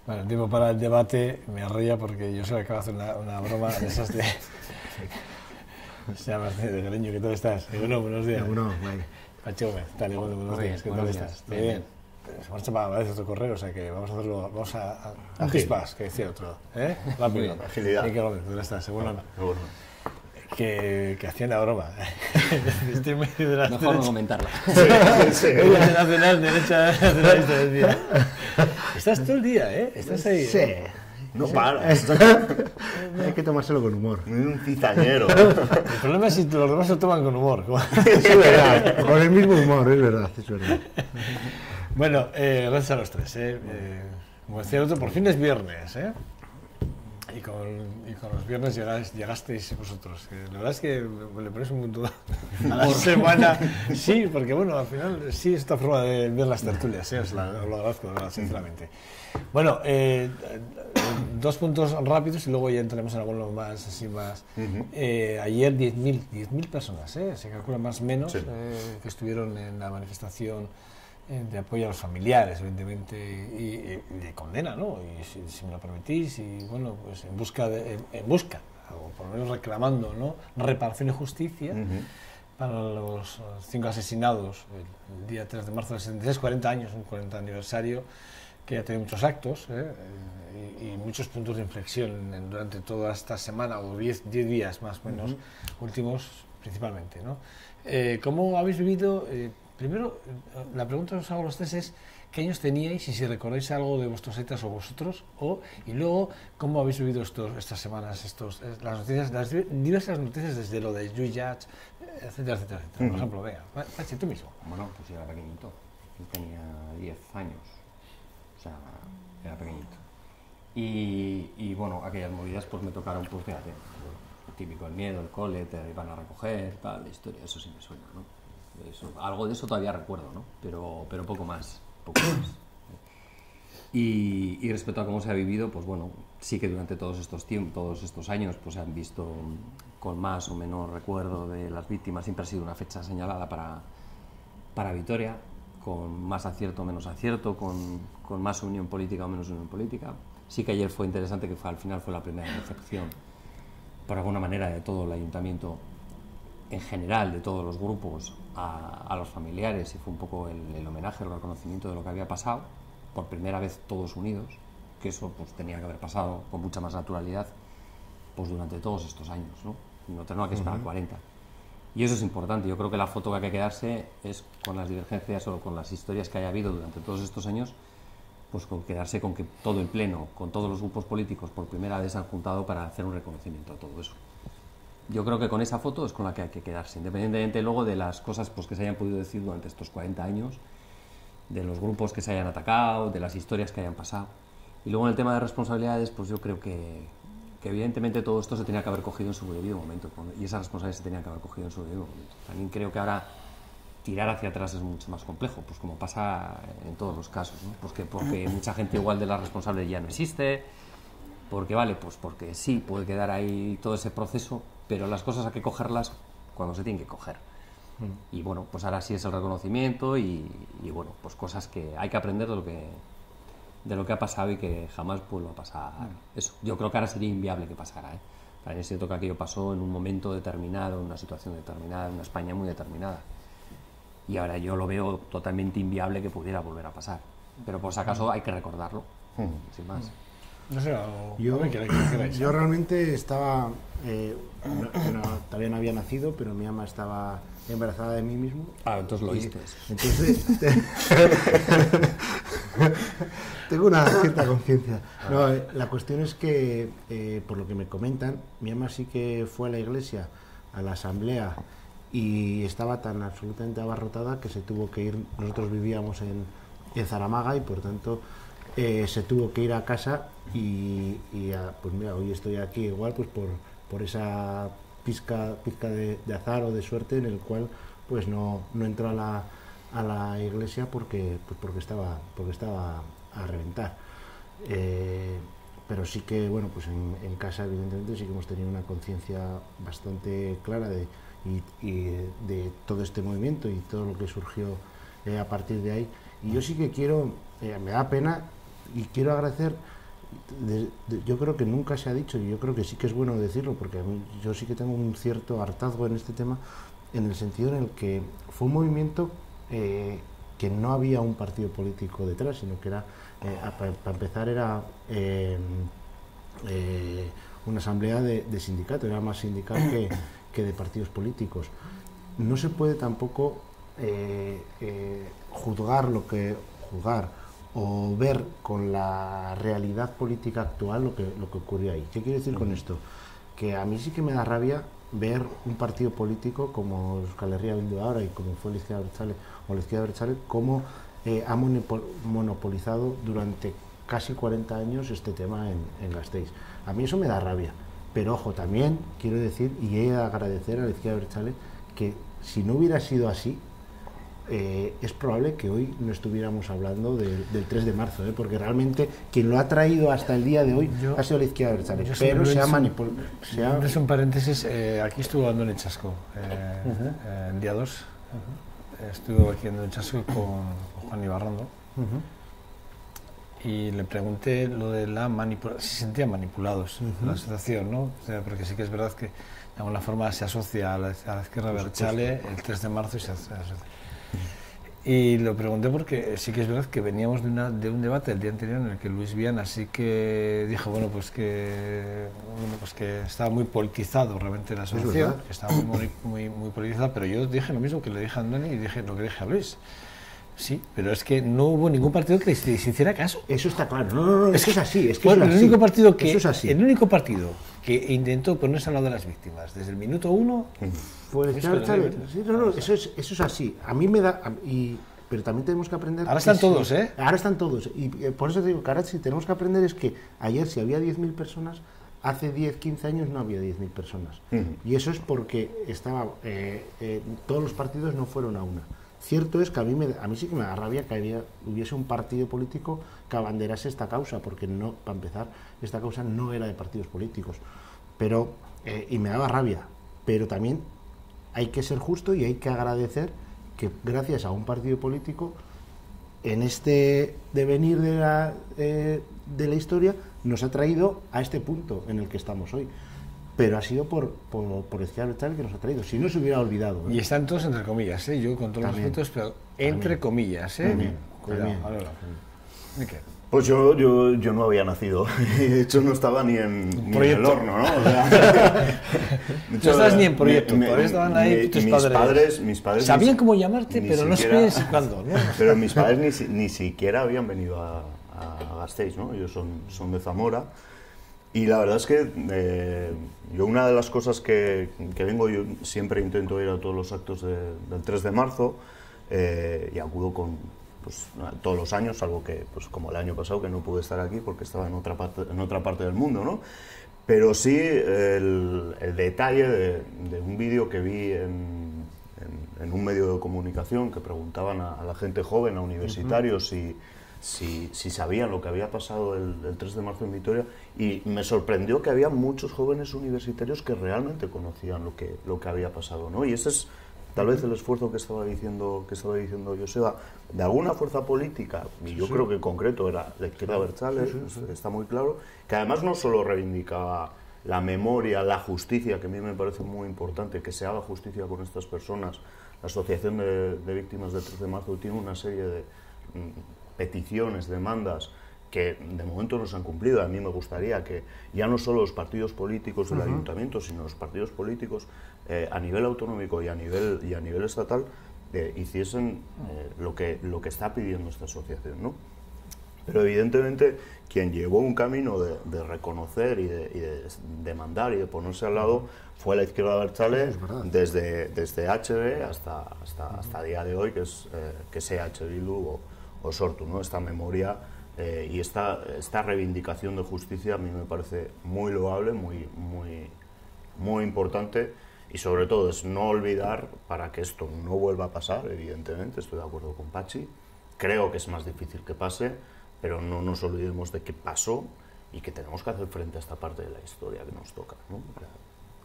Bueno, el tiempo para el debate me ría porque yo sé que acabo de hacer una broma de esas de... Se llama de Greño, ¿qué tal estás? Bueno, buenos días. Bueno, guay. Pachi Gómez, tal, bueno, buenos días, ¿qué tal estás? ¿Todo bien? Se marcha para Madrid otro correo, o sea que vamos a hacerlo, vamos a chispas, que decía otro, ¿eh? Rápido. Agilidad. ¿Qué Gómez, ¿dónde estás? Seguro Seguro. que hacían la broma. Estoy muy de la Mejor no comentarla. Ella de nacional, derecha nacionalista decía. Estás todo el día, ¿eh? Estás ahí. Sí. No para. Hay que tomárselo con humor. Un cizañero. El problema es si los demás se lo toman con humor. Es verdad, con el mismo humor, es verdad, es verdad. Bueno, gracias a los tres. Como decía el otro, por fin es viernes, ¿eh? Y con los viernes llegasteis vosotros. La verdad es que le ponéis un punto a la semana. Sí, porque bueno, al final sí esta forma de ver las tertulias, os lo agradezco, de verdad, sinceramente. Bueno, dos puntos rápidos y luego ya entraremos en alguno más, así más. Ayer 10.000 personas, se calcula más o menos, sí, que estuvieron en la manifestación de apoyo a los familiares, evidentemente, y de condena, ¿no? Y si me lo permitís, y bueno, pues en busca, o por lo menos reclamando, ¿no?, reparación y justicia para los 5 asesinados el día 3 de marzo del 76, 40 años, un 40 aniversario, que ha tenido muchos actos y muchos puntos de inflexión durante toda esta semana, o 10 días más o menos, últimos principalmente, ¿no? ¿Cómo habéis vivido? Primero, la pregunta que os hago a los tres es ¿qué años teníais y si recordáis algo de vuestros etas o vosotros? Y luego, ¿cómo habéis vivido estas semanas, las noticias, las diversas noticias desde lo de Juilliard, etcétera, etcétera, etcétera? Por ejemplo, venga, Pachi, tú mismo. Bueno, pues yo era pequeñito, yo tenía 10 años, o sea, era pequeñito. Y bueno, aquellas movidas pues me tocaron, pues fíjate, lo típico, el miedo, el cole, te iban a recoger, tal, la historia, eso sí me suena, ¿no? Algo de eso todavía recuerdo, ¿no? Pero poco más. Y respecto a cómo se ha vivido, pues bueno, sí que durante todos estos años pues se han visto con más o menos recuerdo de las víctimas. Siempre ha sido una fecha señalada para Vitoria, con más acierto o menos acierto, con más unión política o menos unión política. Sí que ayer fue interesante que al final fue la primera recepción, por alguna manera, de todo el ayuntamiento en general, de todos los grupos, a los familiares, y fue un poco el homenaje, el reconocimiento de lo que había pasado, por primera vez todos unidos, que eso pues tenía que haber pasado con mucha más naturalidad pues durante todos estos años, ¿no? No tenemos que esperar 40. Y eso es importante. Yo creo que la foto que hay que quedarse es con las divergencias o con las historias que haya habido durante todos estos años, pues con quedarse con que todo el pleno, con todos los grupos políticos por primera vez se han juntado para hacer un reconocimiento a todo eso. Yo creo que con esa foto es con la que hay que quedarse, independientemente luego de las cosas pues, que se hayan podido decir durante estos 40 años, de los grupos que se hayan atacado, de las historias que hayan pasado. Y luego en el tema de responsabilidades, pues yo creo que evidentemente todo esto se tenía que haber cogido en su debido momento, y esas responsabilidades se tenían que haber cogido en su debido momento. También creo que ahora tirar hacia atrás es mucho más complejo, pues como pasa en todos los casos, ¿no? Porque mucha gente igual de la responsable ya no existe, porque vale, pues porque sí, puede quedar ahí todo ese proceso, pero las cosas hay que cogerlas cuando se tienen que coger. Y bueno, pues ahora sí es el reconocimiento y bueno, pues cosas que hay que aprender de lo que ha pasado y que jamás vuelva a pasar. Eso, yo creo que ahora sería inviable que pasara, ¿eh? También es cierto que aquello pasó en un momento determinado, en una situación determinada, en una España muy determinada. Y ahora yo lo veo totalmente inviable que pudiera volver a pasar. Pero por si acaso hay que recordarlo, sin más. No sé, yo realmente estaba, todavía no había nacido, pero mi ama estaba embarazada de mí mismo. Ah, entonces lo oíste. Entonces, tengo una cierta conciencia. No, la cuestión es que, por lo que me comentan, mi ama sí que fue a la iglesia, a la asamblea, y estaba tan absolutamente abarrotada que se tuvo que ir. Nosotros vivíamos en Zaramaga y por tanto se tuvo que ir a casa y pues mira, hoy estoy aquí igual pues por esa pizca de azar o de suerte en el cual pues no entró a la iglesia porque estaba a reventar. Pero sí que bueno, pues en casa evidentemente sí que hemos tenido una conciencia bastante clara de todo este movimiento y todo lo que surgió a partir de ahí. Y yo sí que quiero, me da pena y quiero agradecer, yo creo que nunca se ha dicho, y yo creo que sí que es bueno decirlo, porque a mí, yo sí que tengo un cierto hartazgo en este tema, en el sentido en el que fue un movimiento que no había un partido político detrás, sino que era, para empezar, era una asamblea de sindicatos, era más sindical que de partidos políticos. No se puede tampoco juzgar o ver con la realidad política actual lo que ocurrió ahí. ¿Qué quiero decir con esto? Que a mí sí que me da rabia ver un partido político como Euskal Herria Bildu ahora y como fue la Izquierda Abertzale o la Izquierda Abertzale, cómo ha monopolizado durante casi 40 años este tema en Gasteiz. A mí eso me da rabia, pero ojo, también quiero decir y he de agradecer a la Izquierda Abertzale que si no hubiera sido así, es probable que hoy no estuviéramos hablando del 3 de marzo, porque realmente quien lo ha traído hasta el día de hoy ha sido la Izquierda Abertzale, pero se ha manipulado. Es un paréntesis, aquí estuvo Andoni Chasco, el día 2, estuvo aquí Andoni Chasco con Juan Ibarrondo, y le pregunté lo de la manipulación, si se sentían manipulados la asociación, ¿no? O sea, porque sí que es verdad que de alguna forma se asocia a la Izquierda Abertzale el 3 de marzo y se asocia. Y lo pregunté porque sí que es verdad que veníamos de un debate el día anterior en el que Luis Viana sí que dijo pues que estaba muy politizado realmente la asociación, que estaba muy politizada, pero yo dije lo mismo que le dije a Andoni y dije lo que dije a Luis. Sí, pero es que no hubo ningún partido que se hiciera caso. Eso está claro. No, es que es así. Es que bueno, es así. El único partido que intentó ponerse al lado de las víctimas desde el minuto 1 fue el Izquierda Abertzale. Sí, eso es así. A mí me da... pero también tenemos que aprender... Ahora están todos, ¿eh? Ahora están todos. Y por eso te digo que ahora sí tenemos que aprender es que ayer si había 10.000 personas, hace 10, 15 años no había 10.000 personas. Y eso es porque todos los partidos no fueron a una. Cierto es que a mí sí que me da rabia que hubiese un partido político que abanderase esta causa, porque no, para empezar, esta causa no era de partidos políticos. Pero, y me daba rabia, pero también hay que ser justo y hay que agradecer que gracias a un partido político, en este devenir de la historia, nos ha traído a este punto en el que estamos hoy. Pero ha sido por Izquierda Abertzale que nos ha traído, si no se hubiera olvidado. Y están todos entre comillas, yo con todos los respetos, pero entre comillas, Cuidado, ahora. Miquel. Pues yo no había nacido, de hecho no estaba ni en el horno, ¿no? O sea, no estabas ni en proyecto, todavía estaban ahí tus padres. Mis padres sabían cómo llamarte, pero no sabían cuándo, ¿no? Pero mis padres ni siquiera habían venido a Gasteiz, ¿no? Ellos son de Zamora. Y la verdad es que yo una de las cosas que vengo, yo siempre intento ir a todos los actos del 3 de marzo y acudo todos los años, salvo que pues como el año pasado que no pude estar aquí porque estaba en otra parte del mundo, ¿no? Pero sí el detalle de un vídeo que vi en un medio de comunicación que preguntaban a la gente joven, a universitarios, si sabían lo que había pasado el 3 de marzo en Vitoria, y me sorprendió que había muchos jóvenes universitarios que realmente conocían lo que había pasado, ¿no? Y ese es tal vez el esfuerzo que estaba diciendo Joseba, de alguna fuerza política, y yo creo que en concreto era la Izquierda Abertzale, está muy claro, que además no solo reivindicaba la memoria, la justicia, que a mí me parece muy importante, que se haga justicia con estas personas. La Asociación de Víctimas del 3 de marzo tiene una serie de peticiones, demandas que de momento no se han cumplido. A mí me gustaría que ya no solo los partidos políticos del ayuntamiento, sino los partidos políticos a nivel autonómico y a nivel estatal hiciesen lo que está pidiendo esta asociación, ¿no? Pero evidentemente quien llevó un camino de reconocer y de demandar y de ponerse al lado fue la Izquierda Abertzale, desde HB hasta día de hoy, que es EH Bildu o Sortu, ¿no? Esta memoria y esta reivindicación de justicia a mí me parece muy loable, muy importante, y sobre todo es no olvidar, para que esto no vuelva a pasar, evidentemente, estoy de acuerdo con Pachi, creo que es más difícil que pase, pero no nos olvidemos de qué pasó y que tenemos que hacer frente a esta parte de la historia que nos toca, ¿no?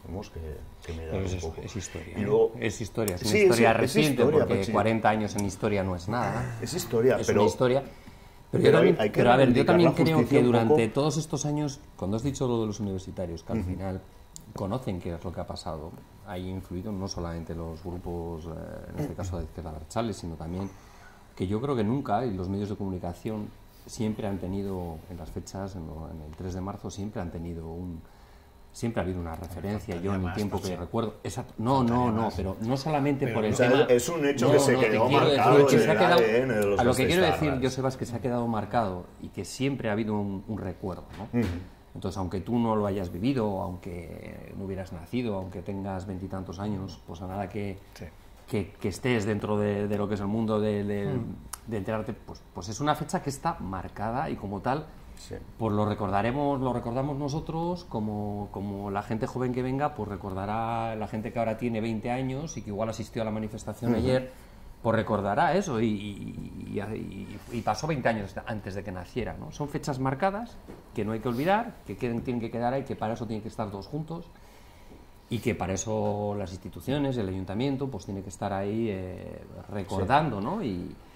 Tenemos que mirar un poco. Es historia. Y luego, es historia reciente, porque 40 años en historia no es nada. Es historia, es pero... una historia Pero yo hay que a ver, yo reivindicar también la creo justicia que un durante poco. todos estos años, cuando has dicho lo de los universitarios, que al final conocen qué es lo que ha pasado, hay influido no solamente los grupos, en este caso de izquierda abertzale, sino también que yo creo que nunca, y los medios de comunicación siempre han tenido, en las fechas, en el 3 de marzo, siempre han tenido siempre ha habido una referencia, yo en el tiempo que recuerdo. Exacto. No, pero no solamente por el tema. Es un hecho que se te quedó quiero marcado decir que en se ha el quedado- ADN de los A lo que quiero decir, gasteiztarras. Joseba, es que se ha quedado marcado y que siempre ha habido un recuerdo, ¿no? Entonces, aunque tú no lo hayas vivido, aunque no hubieras nacido, aunque tengas 20 y tantos años, pues a nada que estés dentro de lo que es el mundo de enterarte, pues es una fecha que está marcada y como tal, Sí. pues lo recordamos nosotros, como la gente joven que venga, pues recordará la gente que ahora tiene 20 años y que igual asistió a la manifestación ayer, pues recordará eso y pasó 20 años antes de que naciera, ¿no? Son fechas marcadas que no hay que olvidar, que tienen que quedar ahí, que para eso tienen que estar todos juntos y que para eso las instituciones, el ayuntamiento, pues tiene que estar ahí recordando, ¿no?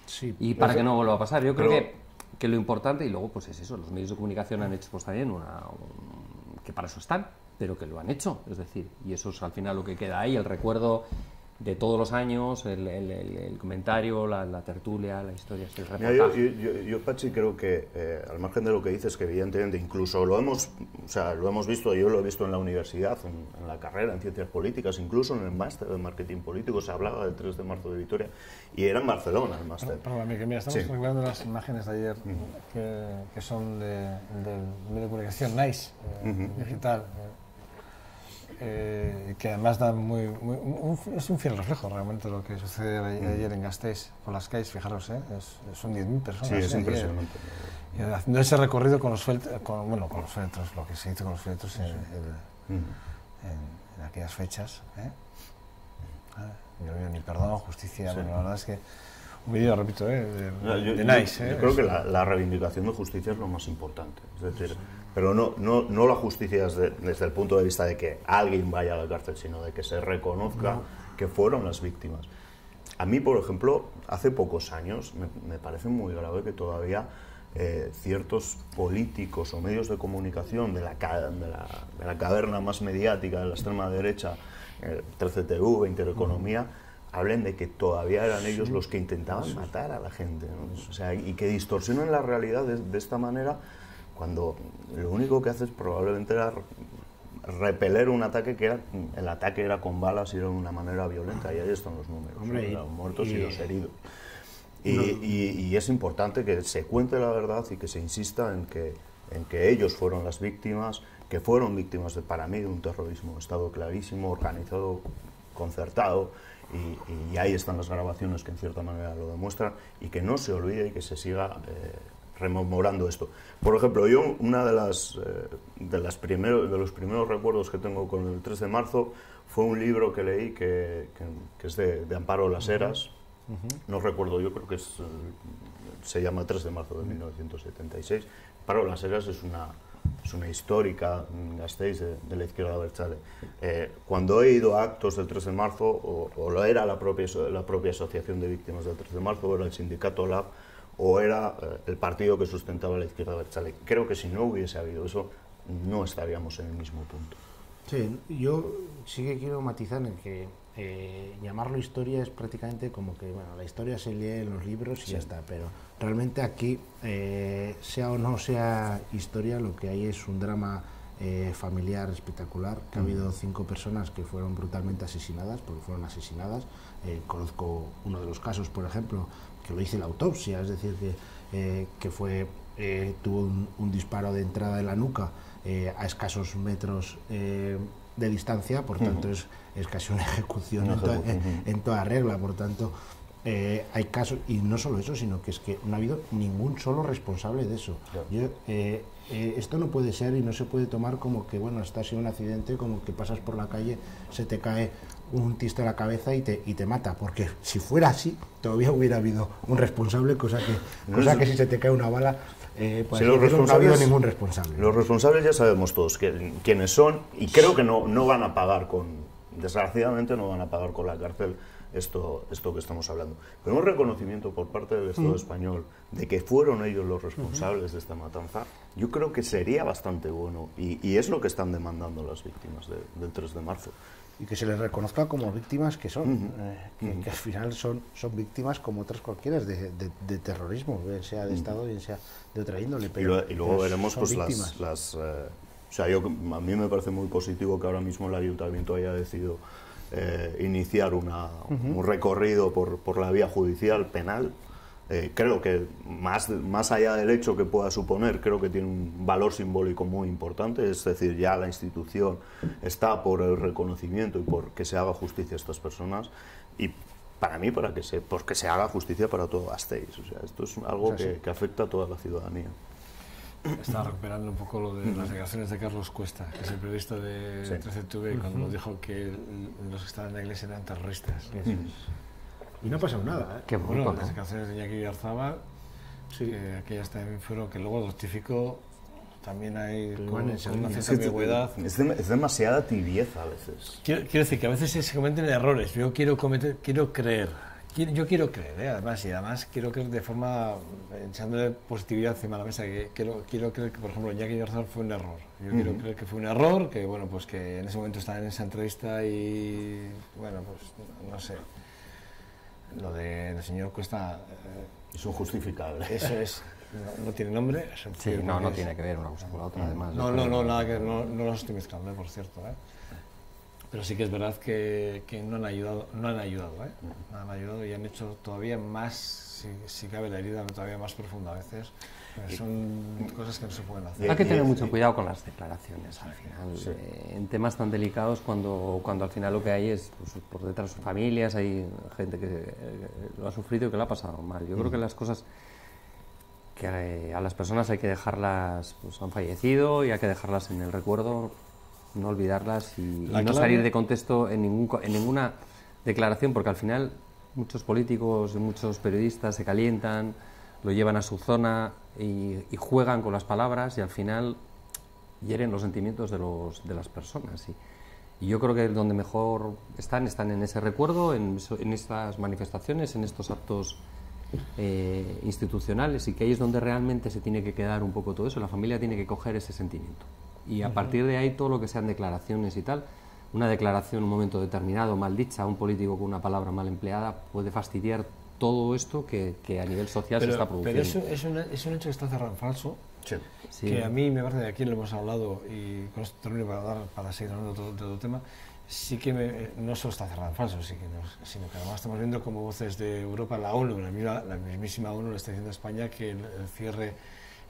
Sí. Y para que no vuelva a pasar. Yo creo Pero- que lo importante, y luego pues es eso, los medios de comunicación han hecho pues también que para eso están, pero que lo han hecho, es decir, y eso es al final lo que queda ahí, el recuerdo de todos los años, el comentario, la tertulia, la historia, el Mira, reportaje. yo, Pachi, creo que al margen de lo que dices, que evidentemente incluso lo hemos visto, yo lo he visto en la universidad, en la carrera, en ciencias políticas, incluso en el máster de marketing político, se hablaba del 3 de marzo de Vitoria, y era en Barcelona el máster. Perdóname, que mira, estamos Sí. recordando las imágenes de ayer que son del medio de comunicación Nice, digital, que además dan es un fiel reflejo realmente lo que sucede ayer en Gasteiz por las calles, fijaros, son 10.000 personas. Sí, es ayer. impresionante. Y haciendo ese recorrido con los féretros, lo que se hizo con los féretros en aquellas fechas. Yo ni perdón, justicia, Sí. bueno, la verdad es que un vídeo, repito, de Nice. Yo creo que la reivindicación de justicia es lo más importante. Es decir, pero no la justicia desde el punto de vista de que alguien vaya a la cárcel, sino de que se reconozca que fueron las víctimas. A mí, por ejemplo, hace pocos años me parece muy grave que todavía ciertos políticos o medios de comunicación de la caverna más mediática de la extrema derecha, 13TV, Intereconomía, hablen de que todavía eran ellos los que intentaban matar a la gente, ¿no? O sea, y que distorsionen la realidad de esta manera, cuando lo único que haces probablemente era repeler un ataque el ataque era con balas y era de una manera violenta, y ahí están los números, Hombre, los muertos y los heridos. Y es importante que se cuente la verdad y que se insista en que ellos fueron las víctimas, que fueron víctimas para mí de un terrorismo de Estado clarísimo, organizado, concertado, y ahí están las grabaciones que en cierta manera lo demuestran, y que no se olvide y que se siga rememorando esto. Por ejemplo, yo una de los primeros recuerdos que tengo con el 3 de marzo fue un libro que leí que es de Amparo Las Heras. No recuerdo, yo creo que se llama 3 de marzo de 1976. Amparo Las Heras es una histórica en Gasteiz de la izquierda abertzale. Cuando he ido a actos del 3 de marzo, o lo era la propia asociación de víctimas del 3 de marzo, o era el sindicato LAB, o era el partido que sustentaba la izquierda abertzale. Creo que si no hubiese habido eso, no estaríamos en el mismo punto. Sí, yo sí que quiero matizar en que llamarlo historia es prácticamente como que, bueno, la historia se lee en los libros y ya está, pero realmente aquí, sea o no sea historia, lo que hay es un drama familiar espectacular, que ha habido 5 personas que fueron brutalmente asesinadas, porque fueron asesinadas. Conozco uno de los casos, por ejemplo, que lo hice la autopsia, es decir, que tuvo un disparo de entrada de la nuca a escasos metros de distancia, por tanto es casi una ejecución en toda regla, por tanto hay casos, y no solo eso, sino que es que no ha habido ningún solo responsable de eso. Claro. Esto no puede ser y no se puede tomar como que, bueno, estás en un accidente, como que pasas por la calle, se te cae un tisto en la cabeza y te mata, porque si fuera así todavía hubiera habido un responsable, cosa que si se te cae una bala, pues si no ha habido ningún responsable. Los responsables ya sabemos todos quiénes son, y creo que no van a pagar desgraciadamente no van a pagar con la cárcel esto que estamos hablando. Pero un reconocimiento por parte del Estado español de que fueron ellos los responsables de esta matanza, yo creo que sería bastante bueno, y es lo que están demandando las víctimas del 3 de marzo. Y que se les reconozca como víctimas que son, que al final son víctimas como otras cualquiera de terrorismo, bien sea de Estado, bien sea de otra índole. Pero, y luego veremos pues víctimas. o sea, a mí me parece muy positivo que ahora mismo el ayuntamiento haya decidido iniciar un recorrido por la vía judicial penal. Creo que más allá del hecho que pueda suponer, creo que tiene un valor simbólico muy importante, es decir, ya la institución está por el reconocimiento y por que se haga justicia a estas personas, y para mí, porque se haga justicia para todo Gasteiz. O sea, esto es algo que afecta a toda la ciudadanía. Estaba recuperando un poco lo de las declaraciones de Carlos Cuesta, que es el periodista de 13TV, cuando dijo que los que estaban en la iglesia eran terroristas. Y no ha pasado nada, ¿eh? Qué Bueno, bueno, las declaraciones de Iñaki Garzábal, que aquellas también fueron, que luego rectificó, también hay una cierta ambigüedad. Es demasiada tibieza a veces. Quiero decir que a veces se cometen errores. Yo quiero creer, además, y además quiero creer de forma, echándole positividad encima de la mesa, que quiero creer que, por ejemplo, Iñaki Garzábal fue un error. Yo quiero creer que fue un error, que bueno, pues que en ese momento estaba en esa entrevista y, bueno, pues no sé. Lo del señor Cuesta... Es injustificable. Eso es... No tiene nombre. Sí, no tiene que ver una cosa con la otra, además. No, nada que no lo estoy mezclando, por cierto. Pero sí que es verdad que no han ayudado, No han ayudado y han hecho todavía más, si cabe la herida, todavía más profunda a veces. Son cosas que no se pueden hacer. Hay que tener mucho cuidado con las declaraciones al final. En temas tan delicados, cuando al final lo que hay es, pues, por detrás de sus familias, hay gente que lo ha sufrido y que lo ha pasado mal. Yo creo que las cosas que a las personas hay que dejarlas, pues han fallecido y hay que dejarlas en el recuerdo, no olvidarlas y no salir de contexto en ninguna declaración, porque al final muchos políticos y muchos periodistas se calientan, lo llevan a su zona y juegan con las palabras y al final hieren los sentimientos de las personas. Y yo creo que donde mejor están en ese recuerdo, en estas manifestaciones, en estos actos institucionales, y que ahí es donde realmente se tiene que quedar un poco todo eso. La familia tiene que coger ese sentimiento. Y a partir de ahí, todo lo que sean declaraciones y tal, una declaración en un momento determinado mal dicha, un político con una palabra mal empleada, puede fastidiar todo esto que a nivel social se está produciendo. Pero es un hecho que está cerrado en falso, Sí. que a mí me parece, de aquí lo hemos hablado, y con esto termino para seguir hablando de otro tema, sí que no solo está cerrado en falso, sino que además estamos viendo como voces de Europa, la ONU, la mismísima ONU le está diciendo a España que el cierre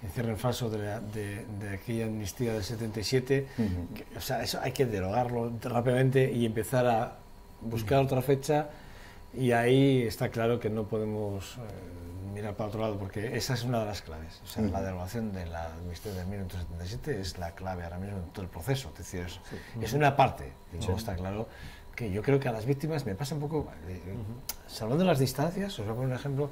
en falso de aquella amnistía del 77, o sea, eso hay que derogarlo rápidamente y empezar a buscar otra fecha, y ahí está claro que no podemos mirar para otro lado, porque esa es una de las claves. O sea, la derogación de la amnistía de 1977 es la clave ahora mismo en todo el proceso. Es decir, es una parte, y luego está claro que yo creo que a las víctimas me pasa un poco, salvando las distancias, os voy a poner un ejemplo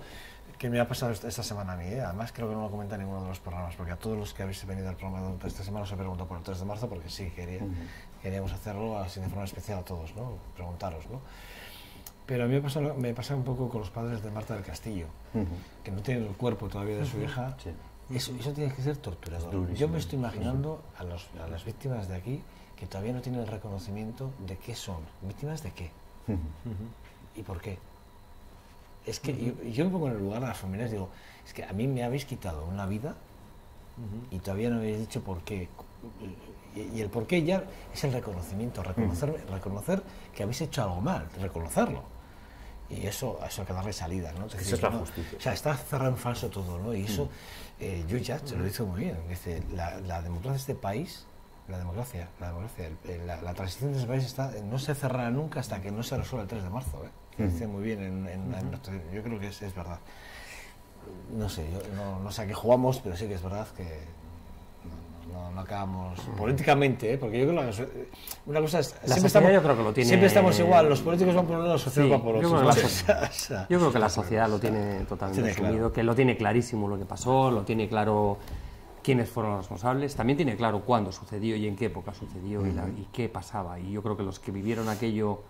que me ha pasado esta semana a mí, además creo que no lo comenta en ninguno de los programas, porque a todos los que habéis venido al programa de esta semana os he preguntado por el 3 de marzo, porque sí, queríamos hacerlo así de forma especial a todos, ¿no? Preguntaros, ¿no? Pero a mí me pasa un poco con los padres de Marta del Castillo, que no tienen el cuerpo todavía de su hija. Eso tiene que ser torturador. Yo me estoy imaginando a las víctimas de aquí que todavía no tienen el reconocimiento de qué son. ¿Víctimas de qué? ¿Y por qué? Es que yo me pongo en el lugar de las familias y digo, es que a mí me habéis quitado una vida y todavía no habéis dicho por qué. Y el por qué ya es el reconocimiento, reconocer que habéis hecho algo mal, reconocerlo. Y eso hay que darle salida, ¿no? Esa es la justicia. O sea, está cerrado en falso todo, ¿no? Y eso, yo ya se lo dice muy bien. Dice, la democracia de este país, la transición de este país no se cerrará nunca hasta que no se resuelva el 3 de marzo, ¿eh? Lo dice muy bien yo creo que es verdad. No sé, no sé a qué jugamos, pero sí que es verdad que no acabamos políticamente, porque yo creo que una cosa es yo creo que lo tiene, siempre estamos igual, los políticos van por un lado, los sociales van por otro. Yo creo que la sociedad lo tiene totalmente asumido, claro. Que lo tiene clarísimo lo que pasó, lo tiene claro quiénes fueron los responsables, también tiene claro cuándo sucedió y en qué época sucedió y qué pasaba, y yo creo que los que vivieron aquello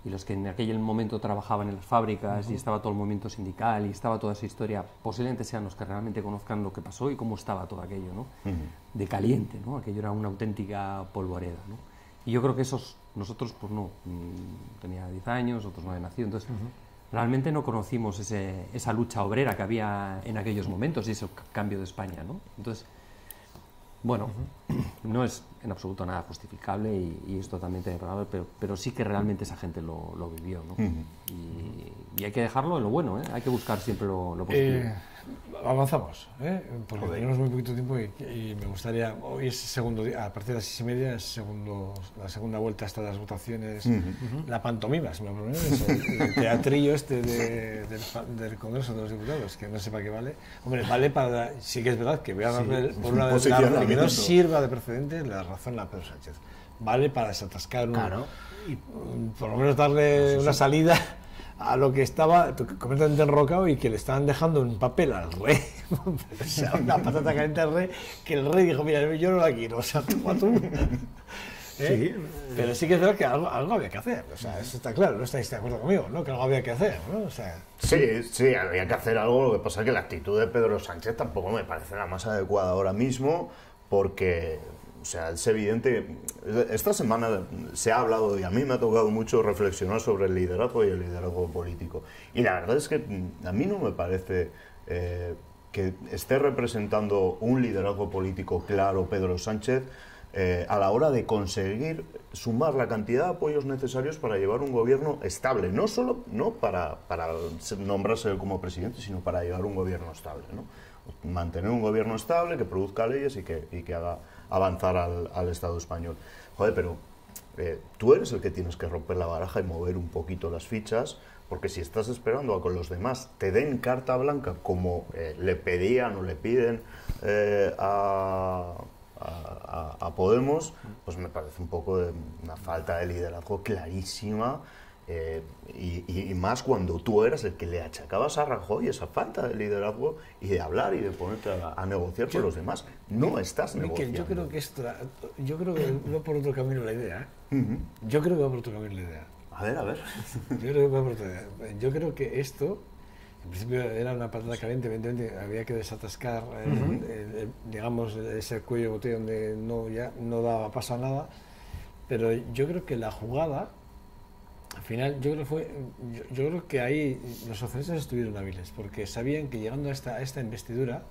y los que en aquel momento trabajaban en las fábricas y estaba todo el movimiento sindical y estaba toda esa historia, posiblemente sean los que realmente conozcan lo que pasó y cómo estaba todo aquello, ¿no? De caliente, ¿no? Aquello era una auténtica polvareda, ¿no? Y yo creo que nosotros, pues no, tenía 10 años, otros no habían nacido, entonces realmente no conocimos esa lucha obrera que había en aquellos momentos y ese cambio de España, ¿no? Entonces, bueno, no es en absoluto nada justificable y es totalmente errado, pero sí que realmente esa gente lo vivió, ¿no? Y hay que dejarlo en lo bueno, ¿eh? Hay que buscar siempre lo positivo. Avanzamos, porque tenemos muy poquito tiempo y me gustaría, hoy es segundo día, a partir de las 6:30 es la segunda vuelta hasta las votaciones, la pantomima, si me lo pones, el teatrillo del Congreso de los Diputados, que no sé para qué vale. Hombre, vale para, sí que es verdad que voy a darle, por una vez, que no sirva de precedente, la razón a Pedro Sánchez. Vale para desatascar y por lo menos darle una salida a lo que estaba completamente enrocado y que le estaban dejando un papel al rey, o sea, una patata caliente al rey, que el rey dijo, mira, yo no la quiero, o sea, toma tú. Sí, pero sí que es verdad que algo había que hacer, o sea, eso está claro, no estáis de acuerdo conmigo, ¿no? Que algo había que hacer, ¿no? O sea, sí, había que hacer algo, lo que pasa es que la actitud de Pedro Sánchez tampoco me parece la más adecuada ahora mismo, porque, o sea, es evidente, esta semana se ha hablado y a mí me ha tocado mucho reflexionar sobre el liderazgo y el liderazgo político. Y la verdad es que a mí no me parece que esté representando un liderazgo político claro Pedro Sánchez a la hora de conseguir sumar la cantidad de apoyos necesarios para llevar un gobierno estable. No solo para nombrarse como presidente, sino para llevar un gobierno estable, ¿no? Mantener un gobierno estable que produzca leyes y que haga avanzar al Estado español. Joder, pero tú eres el que tienes que romper la baraja y mover un poquito las fichas, porque si estás esperando a que los demás te den carta blanca como le pedían o le piden a Podemos, pues me parece un poco de una falta de liderazgo clarísima. Y más cuando tú eras el que le achacabas a Rajoy esa falta de liderazgo y de hablar y de ponerte a negociar con los demás. No estás negociando. Yo creo que va por otro camino la idea. Yo creo que va por otro camino la idea. A ver. Yo creo que va por otro camino. Yo creo que esto, en principio era una patata caliente, evidentemente había que desatascar, digamos, ese cuello de botella donde ya no daba paso a nada, pero yo creo que la jugada, al final, yo creo que ahí los socialistas estuvieron hábiles, porque sabían que llegando a esta investidura,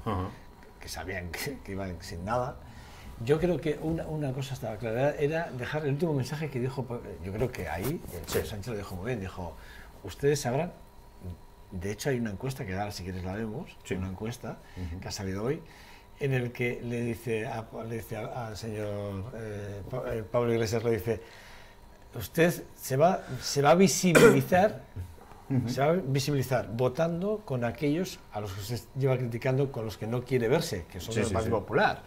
que sabían que iban sin nada, yo creo que una cosa estaba clara, era dejar el último mensaje que dijo, yo creo que ahí, Sánchez lo dijo muy bien, dijo, ustedes sabrán, de hecho hay una encuesta, que ahora si quieres la vemos, una encuesta que ha salido hoy, en el que le dice al señor Pablo Iglesias, le dice, usted se va a visibilizar, votando con aquellos a los que usted lleva criticando, con los que no quiere verse, que son del Partido Popular.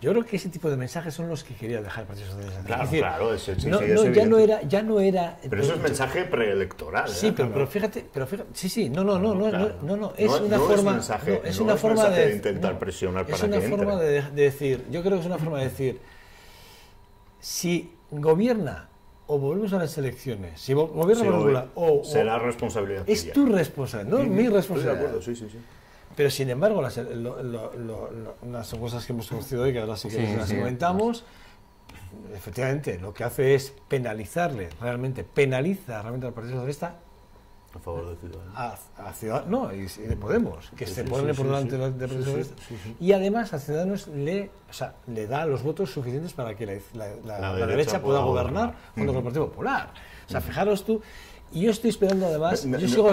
Yo creo que ese tipo de mensajes son los que quería dejar el Partido Socialista. Claro, ya no era. Pero eso es mensaje preelectoral. Sí, pero fíjate, es una forma, es una forma de intentar presionar para que entre. Es una forma de decir, yo creo que es una forma de decir, si gobierna o volvemos a las elecciones, si gobierna popular o será responsabilidad tuya. Es tu responsabilidad, no mi responsabilidad. Estoy de acuerdo, sí. Pero sin embargo, las cosas que hemos conocido hoy, que ahora sí que las comentamos, efectivamente, lo que hace es penaliza realmente al Partido Socialista a favor de Ciudadanos. A Ciudadanos, no, y de Podemos, que se pone por delante del Partido Socialista. Y además a Ciudadanos le da los votos suficientes para que la derecha pueda gobernar junto con el Partido Popular. O sea, fijaros tú, y yo estoy esperando además, yo sigo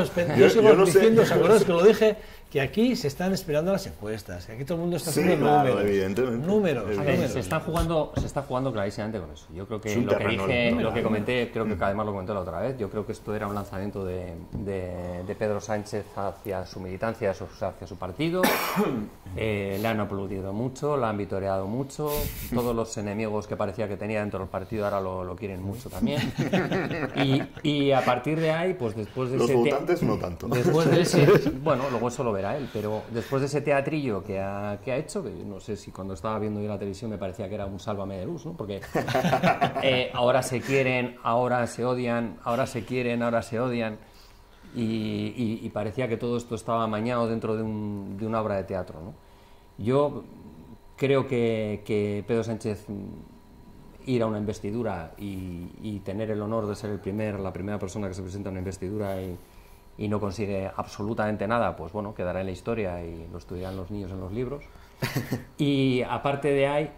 diciendo, ¿os acordáis que lo dije? Que aquí se están esperando las encuestas, que aquí todo el mundo está haciendo números. Se está jugando clarísimamente con eso. Yo creo que lo que dije, lo que comenté, creo que además lo comenté la otra vez, yo creo que esto era un lanzamiento de Pedro Sánchez hacia su militancia, hacia su partido. Le han aplaudido mucho, la han vitoreado mucho, todos los enemigos que parecía que tenía dentro del partido ahora lo quieren mucho también. Y a partir de ahí, pues después de los votantes no tanto. Después de ese, bueno, luego eso lo era él, pero después de ese teatrillo que ha hecho, que no sé si cuando estaba viendo yo la televisión me parecía que era un Sálvame de Luz, ¿no? Porque ahora se quieren, ahora se odian, ahora se quieren, ahora se odian, y parecía que todo esto estaba amañado dentro de una obra de teatro, ¿no? Yo creo que Pedro Sánchez ir a una investidura y tener el honor de ser la primera persona que se presenta a una investidura y no consigue absolutamente nada, pues bueno, quedará en la historia y lo estudiarán los niños en los libros. Y aparte de ahí,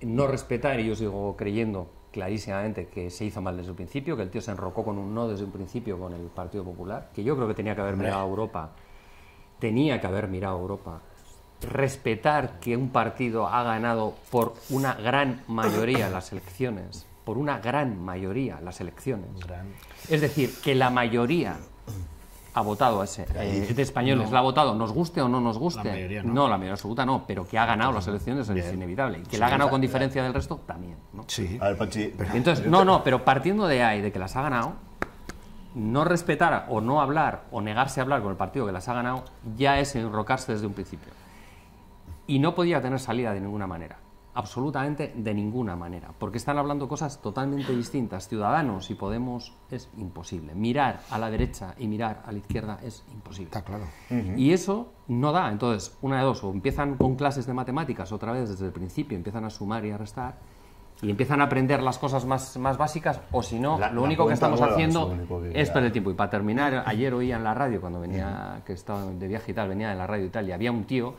no respetar, y yo sigo creyendo clarísimamente que se hizo mal desde el principio, que el tío se enrocó con un no desde un principio con el Partido Popular, que yo creo que tenía que haber mirado a Europa, respetar que un partido ha ganado por una gran mayoría las elecciones, es decir, que la mayoría ha votado de españoles, la ha votado, nos guste o no nos guste. La mayoría no. No, la mayoría absoluta no, pero que ha ganado las elecciones es inevitable. Y que la ha ganado con diferencia del resto, también, ¿no? Sí. A ver, Pachi, Entonces, pero partiendo de ahí, de que las ha ganado, no respetar o no hablar o negarse a hablar con el partido que las ha ganado ya es enrocarse desde un principio. Y no podía tener salida de ninguna manera. Absolutamente de ninguna manera, porque están hablando cosas totalmente distintas. Ciudadanos y Podemos es imposible. Mirar a la derecha y mirar a la izquierda es imposible. Está claro. Y eso no da. Entonces, una de dos, o empiezan con clases de matemáticas otra vez desde el principio, empiezan a sumar y a restar, y empiezan a aprender las cosas más básicas, o si no, lo único que estamos haciendo es perder tiempo. Y para terminar, ayer oía en la radio, cuando venía, que estaba de viaje y tal, venía en la radio y tal, y había un tío,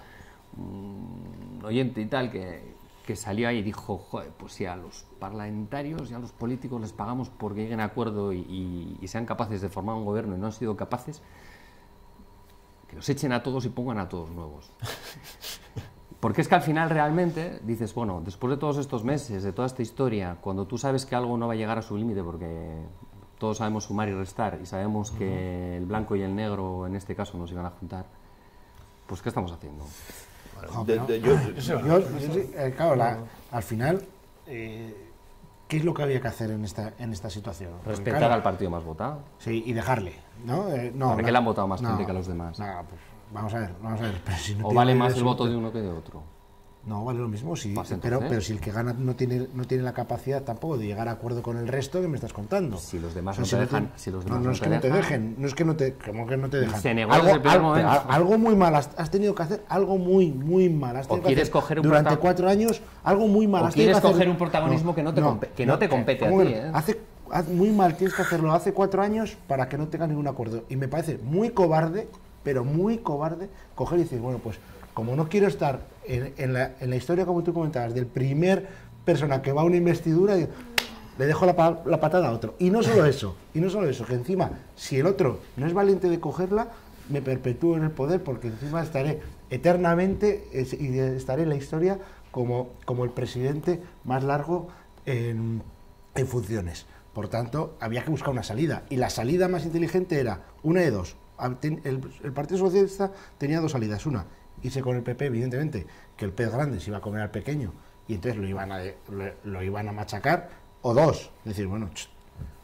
un oyente y tal, que salió ahí y dijo, joder, pues si a los parlamentarios y a los políticos les pagamos porque lleguen a acuerdo y sean capaces de formar un gobierno y no han sido capaces, que los echen a todos y pongan a todos nuevos. Porque es que al final realmente dices, bueno, después de todos estos meses, de toda esta historia, cuando tú sabes que algo no va a llegar a su límite porque todos sabemos sumar y restar y sabemos que el blanco y el negro en este caso nos iban a juntar, pues ¿qué estamos haciendo? Claro, al final, ¿qué es lo que había que hacer en esta situación? Respetar al partido más votado. Sí, y dejarle, ¿no? ¿Para qué le han votado más gente que a los demás? No, pues vamos a ver. Pero si no ¿O vale más el voto de uno que de otro? No, vale lo mismo, sí, Pues pero si el que gana no tiene la capacidad tampoco de llegar a acuerdo con el resto que me estás contando. Si los demás no te dejan, no es que no te dejen, no es que no te dejan. Se negó desde el primer momento. Algo muy mal, has tenido que hacer algo muy mal. O quieres coger durante 4 años, algo muy mal. O quieres coger un protagonismo que no te compete a ti. Muy mal tienes que hacerlo hace 4 años para que no tengas ningún acuerdo. Y me parece muy cobarde, pero muy cobarde, coger y decir, bueno, pues como no quiero estar en la historia, como tú comentabas, del primer persona que va a una investidura, le dejo la patada a otro. Y no solo eso, que encima, si el otro no es valiente de cogerla, me perpetúo en el poder, porque encima estaré eternamente y estaré en la historia como el presidente más largo en funciones. Por tanto, había que buscar una salida. Y la salida más inteligente era una de dos. El Partido Socialista tenía 2 salidas. Una, irse con el PP, evidentemente, que el pez grande se iba a comer al pequeño y entonces lo iban a machacar. O 2, decir, bueno,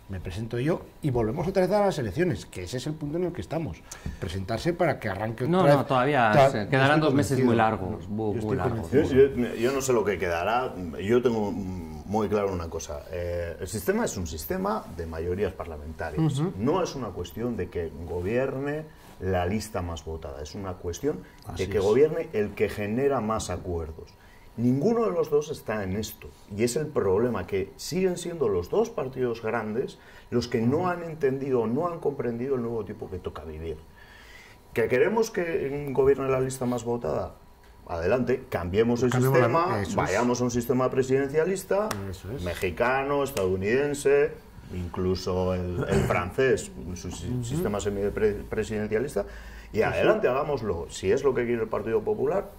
me presento yo y volvemos otra vez a las elecciones, que ese es el punto en el que estamos. Presentarse para que arranque otra vez. No, todavía quedarán 2 meses muy largos. Yo no sé lo que quedará. Yo tengo muy claro una cosa. El sistema es un sistema de mayorías parlamentarias. No es una cuestión de que gobierne la lista más votada. Es una cuestión de que gobierne el que genera más acuerdos. Ninguno de los dos está en esto. Y es el problema, que siguen siendo los 2 partidos grandes los que no han entendido, no han comprendido el nuevo tipo que toca vivir. ¿Que queremos que gobierne la lista más votada? Adelante, cambiemos el sistema, vayamos a un sistema presidencialista, mexicano, estadounidense, incluso el francés, su sistema semipresidencialista, y adelante, hagámoslo. Si es lo que quiere el Partido Popular,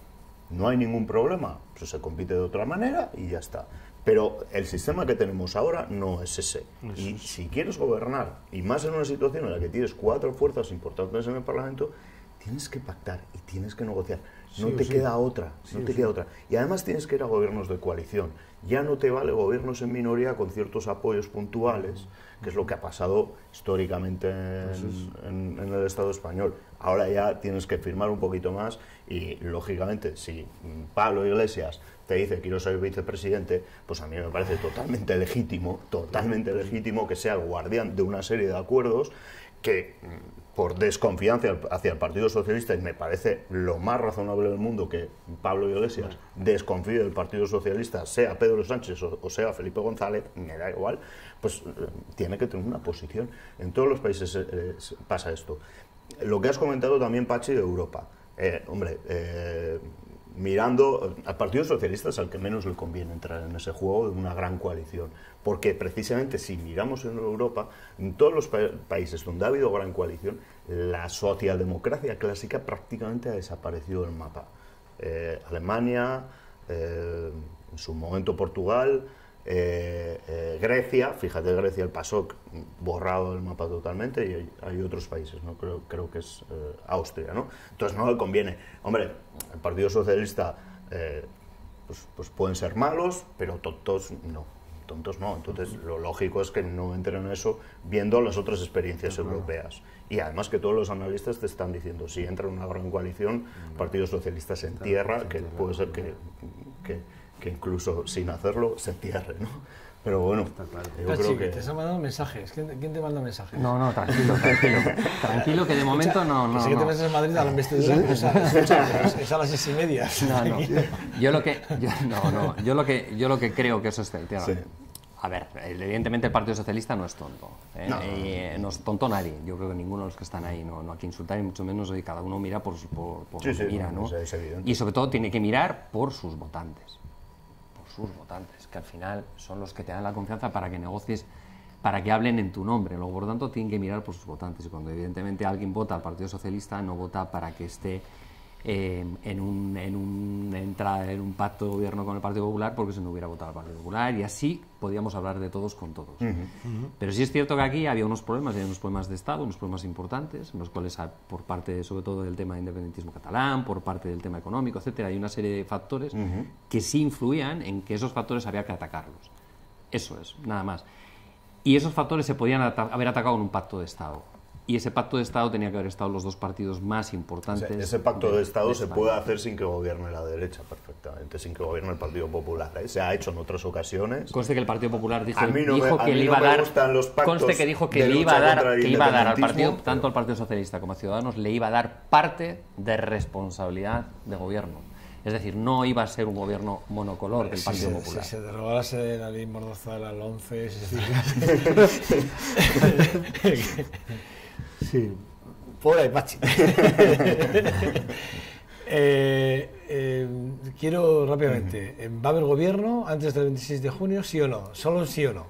no hay ningún problema, pues se compite de otra manera y ya está. Pero el sistema que tenemos ahora no es ese. Y si quieres gobernar, y más en una situación en la que tienes 4 fuerzas importantes en el Parlamento, tienes que pactar y tienes que negociar. No te queda otra, no te queda otra. Y además tienes que ir a gobiernos de coalición. Ya no te vale gobiernos en minoría con ciertos apoyos puntuales, que es lo que ha pasado históricamente en el Estado español. ahora ya tienes que firmar un poquito más y, lógicamente, si Pablo Iglesias te dice quiero ser vicepresidente, pues a mí me parece totalmente legítimo que sea el guardián de una serie de acuerdos que, por desconfianza hacia el Partido Socialista, y me parece lo más razonable del mundo que Pablo Iglesias desconfíe del Partido Socialista, sea Pedro Sánchez o sea Felipe González, me da igual, pues tiene que tener una posición. En todos los países pasa esto. Lo que has comentado también, Pachi, de Europa. Mirando al Partido Socialista es al que menos le conviene entrar en ese juego de una gran coalición, porque precisamente si miramos en Europa, en todos los países donde ha habido gran coalición, la socialdemocracia clásica prácticamente ha desaparecido del mapa. Alemania, en su momento Portugal, Grecia, fíjate, Grecia, el PASOK borrado del mapa totalmente, y hay otros países, ¿no? Creo que es Austria, ¿no? Entonces no le conviene. Hombre, el Partido Socialista pues pueden ser malos, pero tontos no. Entonces lo lógico es que no entren en eso viendo las otras experiencias europeas. Y además que todos los analistas te están diciendo, si entra en una gran coalición, el Partido Socialista se entierra, que puede ser que incluso sin hacerlo se entierre, ¿no? Pero bueno, yo creo que... Te has mandado mensajes. ¿Quién te manda mensajes? No, tranquilo, que de momento no. Sé que te metes en Madrid a la investidura, es a las 6:30. Yo lo que creo que eso es el tema. Sí. A ver, evidentemente el Partido Socialista no es tonto. No es tonto nadie. Yo creo que ninguno de los que están ahí no hay que insultar, y mucho menos hoy cada uno mira por lo que mira, ¿no? Es evidente. Y sobre todo tiene que mirar por sus votantes, que al final son los que te dan la confianza para que negocies, para que hablen en tu nombre. Luego, por lo tanto, tienen que mirar por sus votantes. Y cuando evidentemente alguien vota al Partido Socialista, no vota para que esté en un pacto de gobierno con el Partido Popular, porque se no hubiera votado al Partido Popular, y así podíamos hablar de todos con todos. Pero sí es cierto que aquí había unos problemas de Estado, unos problemas importantes, en los cuales, por parte sobre todo del tema de independentismo catalán, por parte del tema económico, etcétera, hay una serie de factores que sí influían en que esos factores había que atacarlos. Eso es, nada más. Y esos factores se podían haber atacado en un pacto de Estado. Y ese pacto de Estado tenía que haber estado los dos partidos más importantes. O sea, ese pacto de Estado se puede hacer sin que gobierne la derecha perfectamente, sin que gobierne el Partido Popular, ¿eh? Se ha hecho en otras ocasiones. Conste que el Partido Popular dijo que le iba a dar. Conste que dijo que le iba a dar al partido, tanto al Partido Socialista como a Ciudadanos, le iba a dar parte de responsabilidad de gobierno. Es decir, no iba a ser un gobierno monocolor del Partido Popular. Si se derogase la ley Mordaza de la LOMCE... Sí. Por ahí, Pachi. Quiero rápidamente, ¿va a haber gobierno antes del 26 de junio, sí o no? ¿Solo sí o no?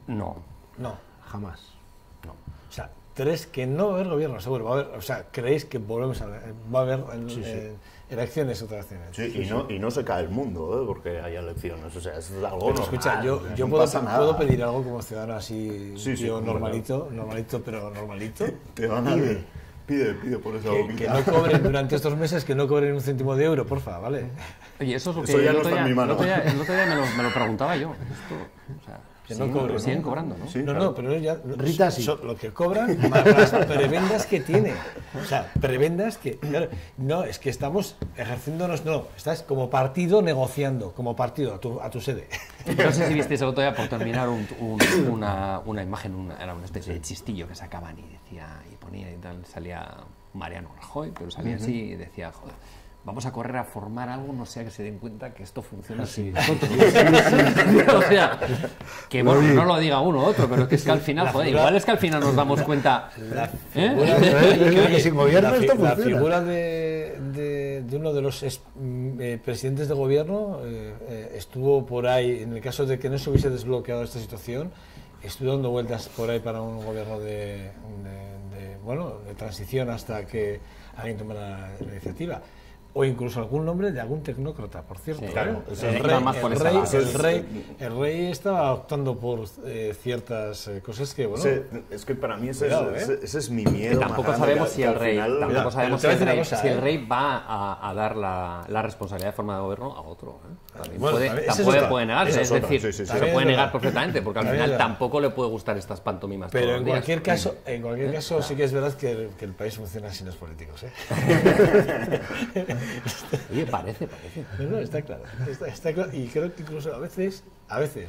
No. No. Jamás. No. O sea, ¿crees que no va a haber gobierno? Seguro, va a haber, o sea, ¿creéis que va a haber elecciones o otras elecciones? Sí, y no se cae el mundo, ¿eh? Porque hay elecciones, o sea, es algo pero normal. Escucha, yo no puedo pedir algo como ciudadano así, tío, normalito, pero normalito. Te van a ver. Pide por esa boquita. Que no cobren durante estos meses, que no cobren un céntimo de euro, porfa, ¿vale? Oye, eso es lo que Eso ya no está en mi mano. El otro día me lo preguntaba yo. Esto, o sea, que no cobren, siguen cobrando, ¿no? Sí, no, claro. pero ya Rita, sí. Lo que cobran más las prebendas que tiene. O sea, prebendas que... Claro, no, es que estamos ejerciéndonos... No, estás como partido negociando, como partido, a tu sede. No sé si visteis el otro día, por terminar, una imagen, era una especie de chistillo que sacaban y decía, y ponía y tal, salía Mariano Rajoy, pero salía así y decía, joder, vamos a correr a formar algo, no sea que se den cuenta que esto funciona así. O sea, que bueno, no lo diga uno u otro, pero es que al final, joder, igual es que al final nos damos cuenta. Que sin gobierno esto la funciona. figura de uno de los presidentes de gobierno estuvo por ahí, en el caso de que no se hubiese desbloqueado esta situación, estuvo dando vueltas por ahí para un gobierno de transición hasta que alguien tomara la iniciativa. o incluso algún nombre de algún tecnócrata, por cierto. Sí, claro, eso iba más por esa lado. El rey estaba optando por ciertas cosas que, bueno... Es que para mí cuidado, ese es mi miedo. Tampoco más grande, sabemos que si el al rey, final- tampoco sabemos si pero el te voy a rey, decir una cosa, si el rey va a dar la responsabilidad de forma de gobierno a otro. También Bueno, puede, también- esa tampoco es otra. puede negarse, Esa es es otra, decir, sí, sí, sí. se También puede es negar verdad. perfectamente, porque al También final es verdad. tampoco le puede gustar estas pantomimas Pero todos en los días. cualquier caso sí que es verdad que el país funciona sin los políticos, ¿eh? Oye, parece. No, está claro. Está claro. Y creo que incluso a veces,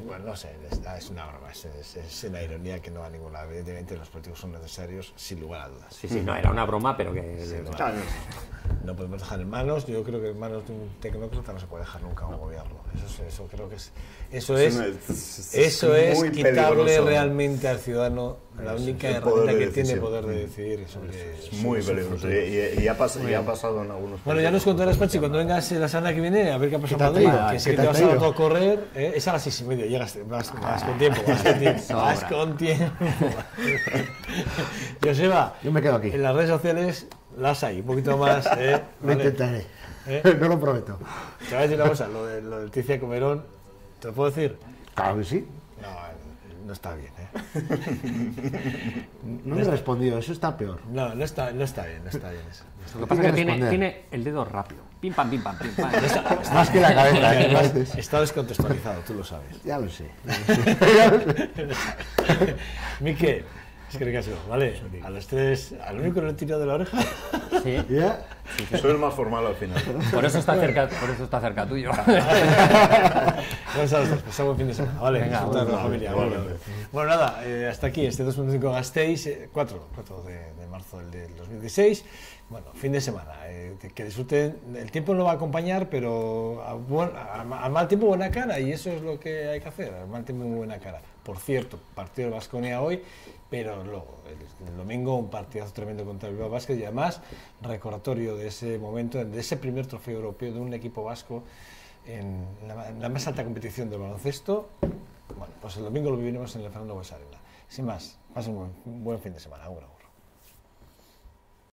bueno, no sé, es una broma, es una ironía que no va a ningún lado. Evidentemente los políticos son necesarios, sin lugar a dudas. Sí, no, era una broma, pero que... Claro, No podemos dejar en manos, yo creo que en manos de un tecnócrata no se puede dejar nunca un gobierno. Eso creo que eso es muy quitarle peligroso. realmente al ciudadano la única el poder herramienta de que tiene decisión. poder de decidir sobre es muy sobre su peligroso. futuro. Y ha pasado en algunos Bueno, ya nos contarás, Pachi, cuando vengas la semana que viene, a ver qué ha pasado ¿Qué contigo. tal te ha ido? Que sé ¿Qué que te tal vas te ha a ido? autocorrer, es a las 6:30, llegas, vas con tiempo, vas con tiempo. Joseba, Yo me quedo aquí. en las redes sociales las hay, un poquito más. Lo intentaré. No lo prometo. Te voy a decir una cosa, lo de Leticia Comerón, ¿te lo puedo decir? Claro que sí. No está bien, No me he respondido, eso está peor. No está bien eso. Lo que pasa es que responder. tiene el dedo rápido. Pim, pam, pim, pam, pim, pam. Más que la cabeza, ¿eh? A veces. Está descontextualizado, tú lo sabes. Ya lo sé. Miquel, es que caso, ¿vale? A los tres, al único que no le he tirado de la oreja. Sí. ¿Ya? Soy el más formal al final. Por eso está cerca tuyo. Vamos a los tres, pasamos buen fin de semana, ¿vale? Venga, Disfrutad de la vale, familia. igualmente. Bueno, nada, hasta aquí este 2.5 Gasteiz, 4 de marzo del 2016. Bueno, fin de semana, que disfruten. El tiempo no va a acompañar, pero a mal tiempo buena cara, y eso es lo que hay que hacer, a mal tiempo muy buena cara. Por cierto, partido del Baskonia hoy, pero luego, el domingo, un partidazo tremendo contra el Bilbao Basket, y además recordatorio de ese momento, de ese primer trofeo europeo de un equipo vasco en la más alta competición del baloncesto. Bueno, pues el domingo lo viviremos en el Fernando Bues Arena. Sin más, pasen un buen fin de semana. Bueno.